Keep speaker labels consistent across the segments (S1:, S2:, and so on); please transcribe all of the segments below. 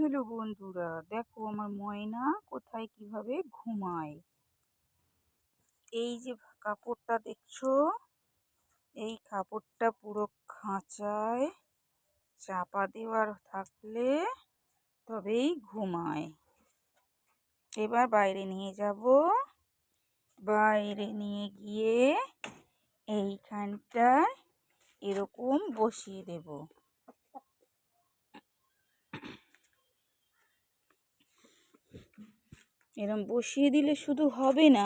S1: Hello বন্ধুরা, দেখো আমার ময়না কোথায় কিভাবে ঘুমায়। এই যে কাপড়টা দেখছো, এই কাপড়টা পুরো খাঁচায় চাপা দেওয়ার থাকলে তবেই ঘুমায়। এবার বাইরে নিয়ে যাব, বাইরে নিয়ে গিয়ে এইখানটায় এরকম বসিয়ে দেব। এরকম বসিয়ে দিলে শুধু হবে না,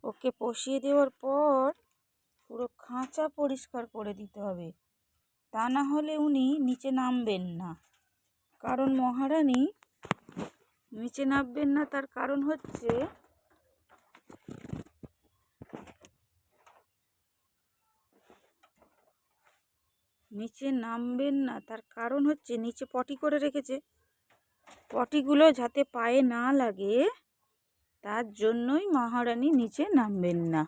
S1: ওকে বসিয়ে দেওয়ার পর পুরো খাঁচা পরিষ্কার করে দিতে হবে, তা না হলে উনি নিচে নামবেন না। কারণ মহারানী নিচে নামবেন না, তার কারণ হচ্ছে নিচে পটি করে রেখেছে। পটিগুলো যাতে পায়ে না লাগে, তার জন্যই মহারানী নিচে নামবেন না।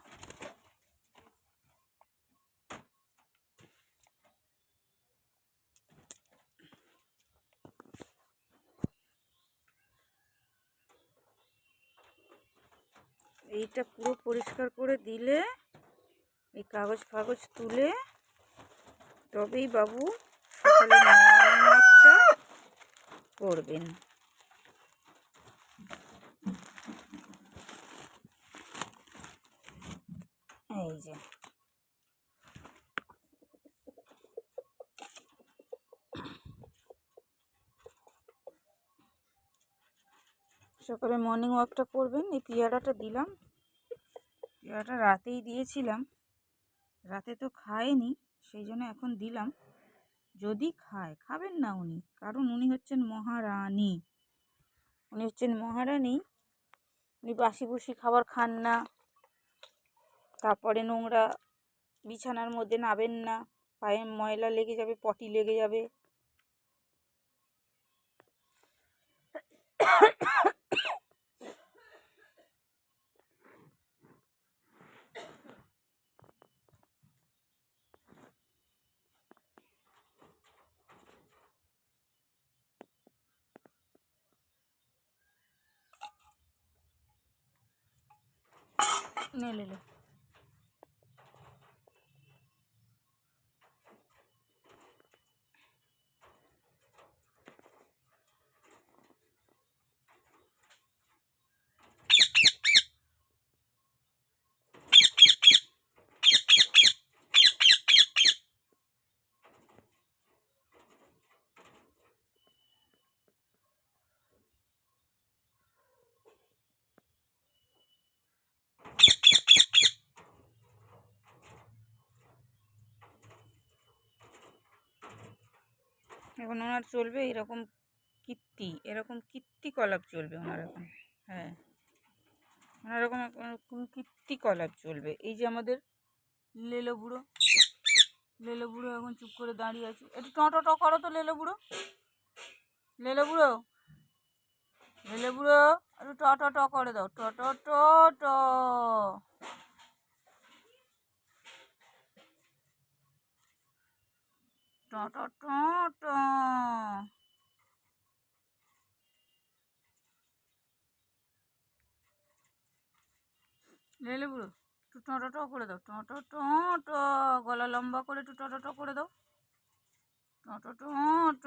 S1: এইটা পুরো পরিষ্কার করে দিলে, এই কাগজ ফাগজ তুলে তবেই বাবু সকালে মর্নিং ওয়াকটা করবেন। এই যে সকালে মর্নিং ওয়াকটা করবেন। এই পেয়ারাটা দিলাম, পেয়ারাটা রাতেই দিয়েছিলাম, রাতে তো খায়নি, সেই জন্য এখন দিলাম। যদি খায়, খাবেন না উনি, কারণ উনি হচ্ছেন মহারানী। উনি বাসি বুসি খাবার খান না। তারপরে নোংরা বিছানার মধ্যে নাবেন না, পায়ে ময়লা লেগে যাবে, পটি লেগে যাবে। নে এখন ওনার চলবে এরকম কীর্তিকলাপ চলবে ওনার এখন। হ্যাঁ, ওনার এরকম কীর্তিকলাপ চলবে। এই যে আমাদের লেলো বুড়ো এখন চুপ করে দাঁড়িয়ে আছে। একটু ট করো তো লেলো বুড়ো একটু ট করে দাও, ট ট ট ট ট ট ট ট। লেলে বুড়ো একটু ট ট করে দাও, ট ট ট ট। গলা লম্বা করে একটু ট ট করে দাও, ট ট ট ট।